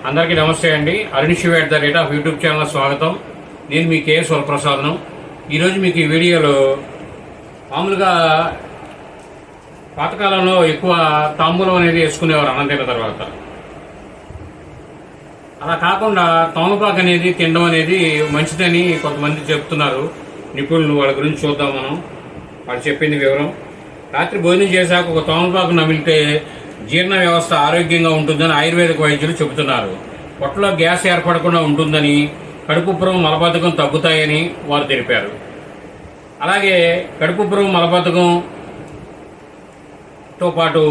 అందరికీ నమస్తే అండి. అరుణిషి@ద యూట్యూబ్ ఛానల్ స్వాగతం. నేను మీ కేఎస్ వరప్రసాద్ను. ఈరోజు మీకు ఈ వీడియోలో మామూలుగా పాతకాలంలో ఎక్కువ తాంబూలం అనేది వేసుకునేవారు అన్నం తిన్న తర్వాత. అలా కాకుండా తమలపాకు అనేది తినడం అనేది మంచిదని కొంతమంది చెప్తున్నారు నిపుణులు. వాళ్ళ గురించి చూద్దాం మనం. వాళ్ళు చెప్పింది వివరం. రాత్రి భోజనం చేశాక ఒక తమలపాకు నమిలితే జీర్ణ వ్యవస్థ ఆరోగ్యంగా ఉంటుందని ఆయుర్వేదిక వైద్యులు చెబుతున్నారు. పొట్టలో గ్యాస్ ఏర్పడకుండా ఉంటుందని, కడుపుబ్బరం మలబద్ధకం తగ్గుతాయని వారు తెలిపారు. అలాగే కడుపుబ్బరం మలబద్ధకంతో పాటు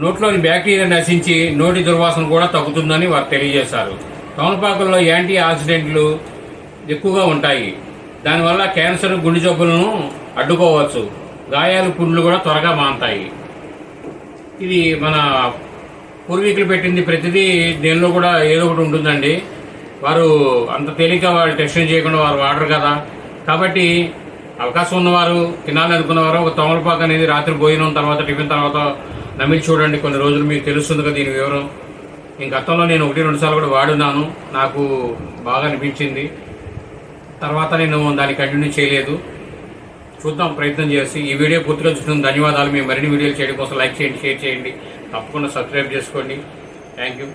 నోట్లోని బ్యాక్టీరియా నశించి నోటి దుర్వాసన కూడా తగ్గుతుందని వారు తెలియజేశారు. తమలపాకుల్లో యాంటీ ఆక్సిడెంట్లు ఎక్కువగా ఉంటాయి. దానివల్ల క్యాన్సర్, గుండె జబ్బులను అడ్డుకోవచ్చు. గాయాలు, పుండ్లు కూడా త్వరగా మానుతాయి. ఇది మన పూర్వీకులు పెట్టింది. ప్రతిదీ దేనిలో కూడా ఏదో ఒకటి ఉంటుందండి. వారు అంత తేలిక వాళ్ళు టెస్ట్ చేయకుండా వారు వాడరు కదా. కాబట్టి అవకాశం ఉన్నవారు, తినాలనుకున్నవారు ఒక తమలపాకు అనేది రాత్రి భోజనం తర్వాత, టిఫిన్ తర్వాత నమిలి చూడండి. కొన్ని రోజులు మీకు తెలుస్తుంది కదా దీని వివరం. గతంలో నేను 1-2 సార్లు కూడా వాడున్నాను. నాకు బాగా అనిపించింది. తర్వాత నేను దాన్ని కంటిన్యూ చేయలేదు. చూద్దాం, ప్రయత్నం చేసి. ఈ వీడియో పూర్తిగా చూసిన ధన్యవాదాలు. మేము మరిన్ని వీడియోలు చేయడం కోసం లైక్ చేయండి, షేర్ చేయండి, తప్పకుండా సబ్స్క్రైబ్ చేసుకోండి. Thank you.